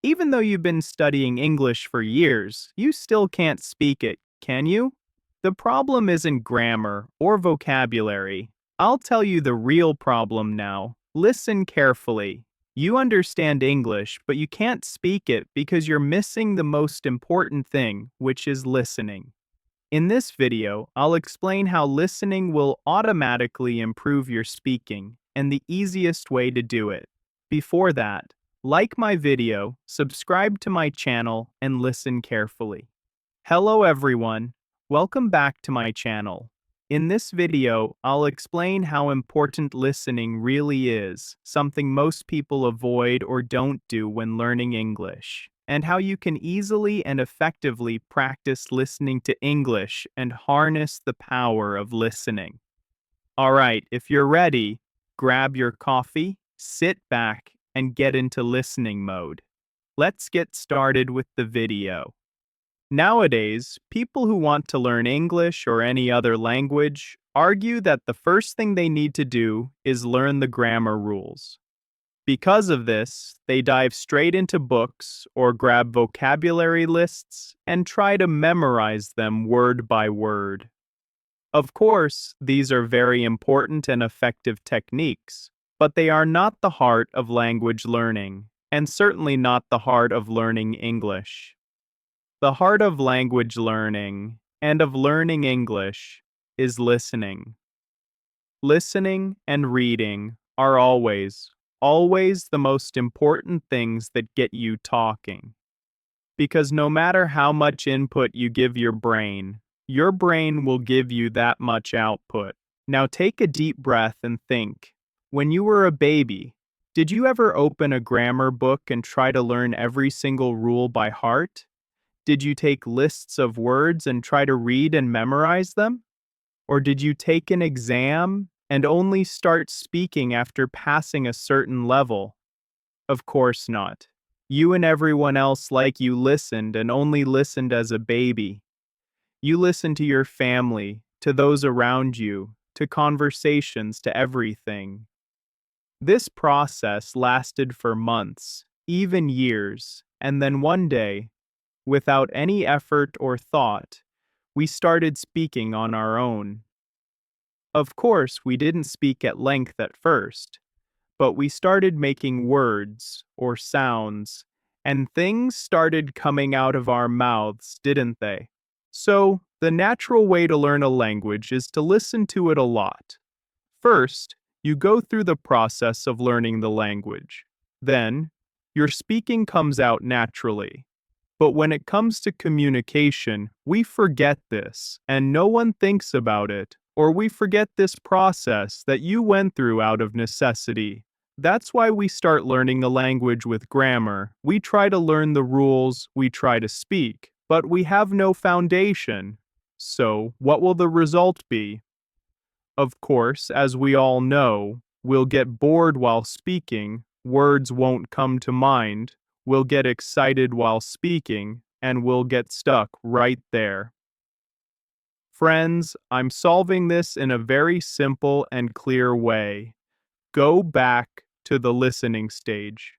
Even though you've been studying English for years, you still can't speak it, can you? The problem isn't grammar or vocabulary. I'll tell you the real problem now. Listen carefully. You understand English, but you can't speak it because you're missing the most important thing, which is listening. In this video, I'll explain how listening will automatically improve your speaking and the easiest way to do it. Before that, like my video, subscribe to my channel, and listen carefully. Hello everyone, welcome back to my channel. In this video, I'll explain how important listening really is, something most people avoid or don't do when learning English, and how you can easily and effectively practice listening to English and harness the power of listening. Alright, if you're ready, grab your coffee, sit back, and get into listening mode. Let's get started with the video. Nowadays, people who want to learn English or any other language argue that the first thing they need to do is learn the grammar rules. Because of this, they dive straight into books or grab vocabulary lists and try to memorize them word by word. Of course, these are very important and effective techniques, but they are not the heart of language learning, and certainly not the heart of learning English. The heart of language learning and of learning English is listening. Listening and reading are always the most important things that get you talking. Because no matter how much input you give your brain will give you that much output. Now take a deep breath and think. When you were a baby, did you ever open a grammar book and try to learn every single rule by heart? Did you take lists of words and try to read and memorize them? Or did you take an exam and only start speaking after passing a certain level? Of course not. You and everyone else like you listened and only listened as a baby. You listened to your family, to those around you, to conversations, to everything. This process lasted for months, even years, and then one day, without any effort or thought, we started speaking on our own. Of course, we didn't speak at length at first, but we started making words or sounds, and things started coming out of our mouths, didn't they? So, the natural way to learn a language is to listen to it a lot. First, you go through the process of learning the language. Then, your speaking comes out naturally. But when it comes to communication, we forget this, and no one thinks about it, or we forget this process that you went through out of necessity. That's why we start learning a language with grammar. We try to learn the rules, we try to speak, but we have no foundation. So, what will the result be? Of course, as we all know, we'll get bored while speaking, words won't come to mind, we'll get excited while speaking, and we'll get stuck right there. Friends, I'm solving this in a very simple and clear way. Go back to the listening stage.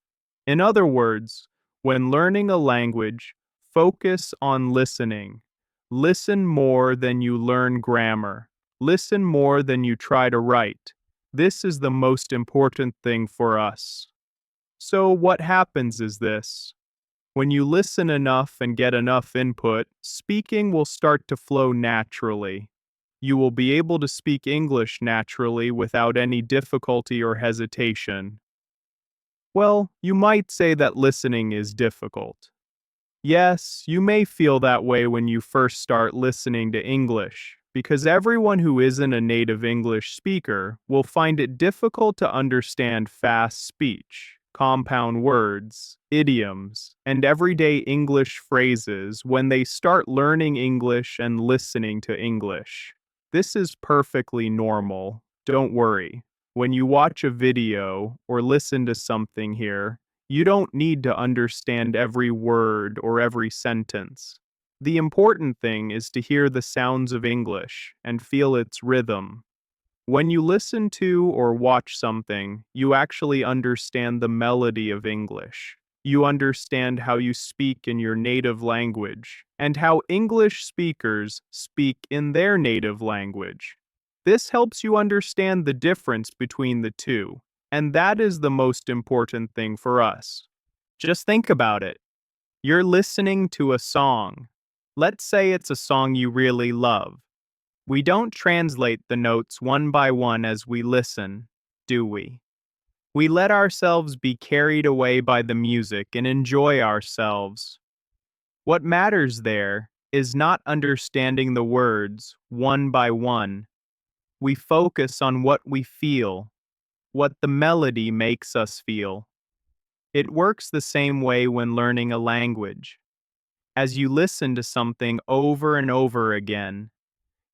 In other words, when learning a language, focus on listening. Listen more than you learn grammar. Listen more than you try to write. This is the most important thing for us. So what happens is this. When you listen enough and get enough input, speaking will start to flow naturally. You will be able to speak English naturally without any difficulty or hesitation. Well, you might say that listening is difficult. Yes, you may feel that way when you first start listening to English, because everyone who isn't a native English speaker will find it difficult to understand fast speech, compound words, idioms, and everyday English phrases when they start learning English and listening to English. This is perfectly normal. Don't worry. When you watch a video or listen to something here, you don't need to understand every word or every sentence. The important thing is to hear the sounds of English and feel its rhythm. When you listen to or watch something, you actually understand the melody of English. You understand how you speak in your native language and how English speakers speak in their native language. This helps you understand the difference between the two, and that is the most important thing for us. Just think about it. You're listening to a song. Let's say it's a song you really love. We don't translate the notes one by one as we listen, do we? We let ourselves be carried away by the music and enjoy ourselves. What matters there is not understanding the words one by one. We focus on what we feel, what the melody makes us feel. It works the same way when learning a language. As you listen to something over and over again,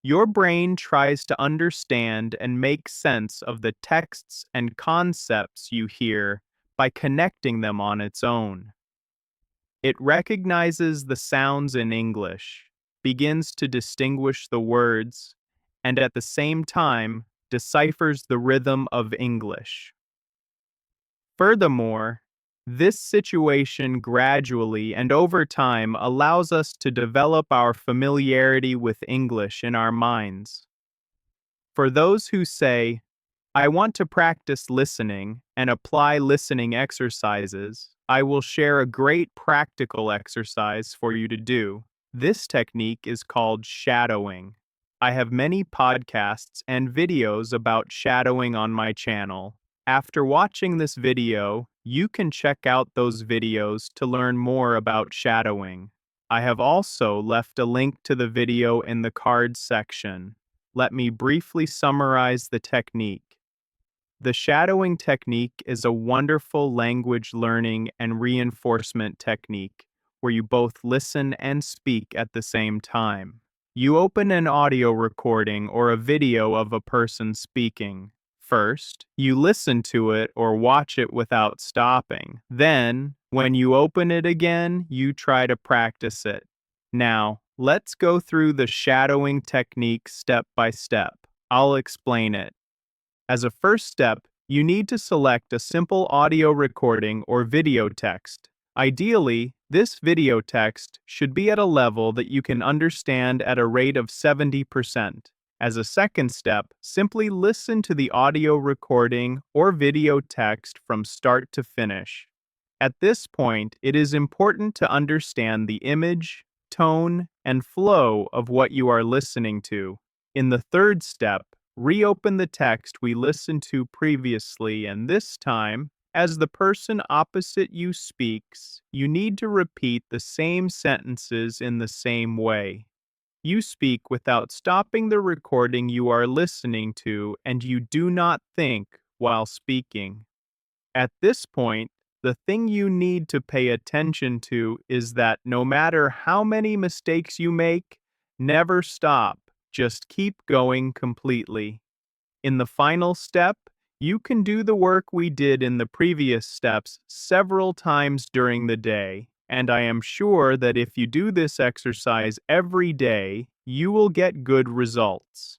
your brain tries to understand and make sense of the texts and concepts you hear by connecting them on its own. It recognizes the sounds in English, begins to distinguish the words, and at the same time deciphers the rhythm of English. Furthermore, this situation gradually and over time allows us to develop our familiarity with English in our minds. For those who say, I want to practice listening and apply listening exercises, I will share a great practical exercise for you to do. This technique is called shadowing. I have many podcasts and videos about shadowing on my channel. After watching this video, you can check out those videos to learn more about shadowing. I have also left a link to the video in the cards section. Let me briefly summarize the technique. The shadowing technique is a wonderful language learning and reinforcement technique where you both listen and speak at the same time. You open an audio recording or a video of a person speaking. First, you listen to it or watch it without stopping. Then, when you open it again, you try to practice it. Now, let's go through the shadowing technique step by step. I'll explain it. As a first step, you need to select a simple audio recording or video text. Ideally, this video text should be at a level that you can understand at a rate of 70%. As a second step, simply listen to the audio recording or video text from start to finish. At this point, it is important to understand the image, tone, and flow of what you are listening to. In the third step, reopen the text we listened to previously, and this time, as the person opposite you speaks, you need to repeat the same sentences in the same way. You speak without stopping the recording you are listening to, and you do not think while speaking. At this point, the thing you need to pay attention to is that no matter how many mistakes you make, never stop, just keep going completely. In the final step, you can do the work we did in the previous steps several times during the day, and I am sure that if you do this exercise every day, you will get good results.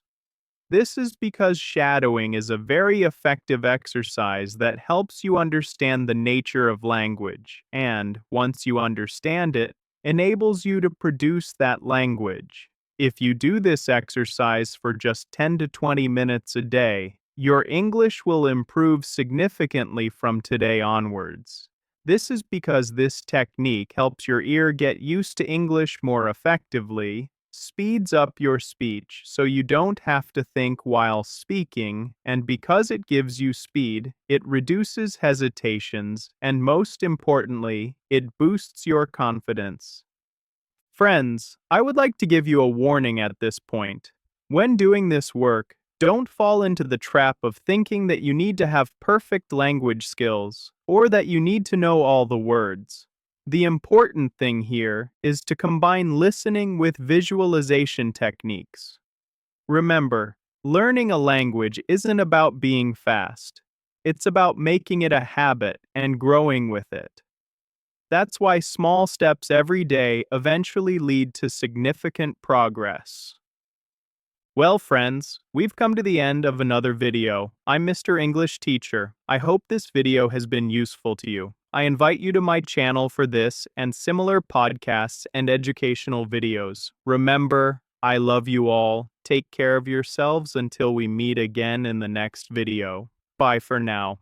This is because shadowing is a very effective exercise that helps you understand the nature of language, and, once you understand it, enables you to produce that language. If you do this exercise for just 10 to 20 minutes a day, your English will improve significantly from today onwards. This is because this technique helps your ear get used to English more effectively, speeds up your speech so you don't have to think while speaking, and because it gives you speed, it reduces hesitations, and most importantly, it boosts your confidence. Friends, I would like to give you a warning at this point. When doing this work, don't fall into the trap of thinking that you need to have perfect language skills, or that you need to know all the words. The important thing here is to combine listening with visualization techniques. Remember, learning a language isn't about being fast. It's about making it a habit and growing with it. That's why small steps every day eventually lead to significant progress. Well, friends, we've come to the end of another video. I'm Mr. English Teacher. I hope this video has been useful to you. I invite you to my channel for this and similar podcasts and educational videos. Remember, I love you all. Take care of yourselves until we meet again in the next video. Bye for now.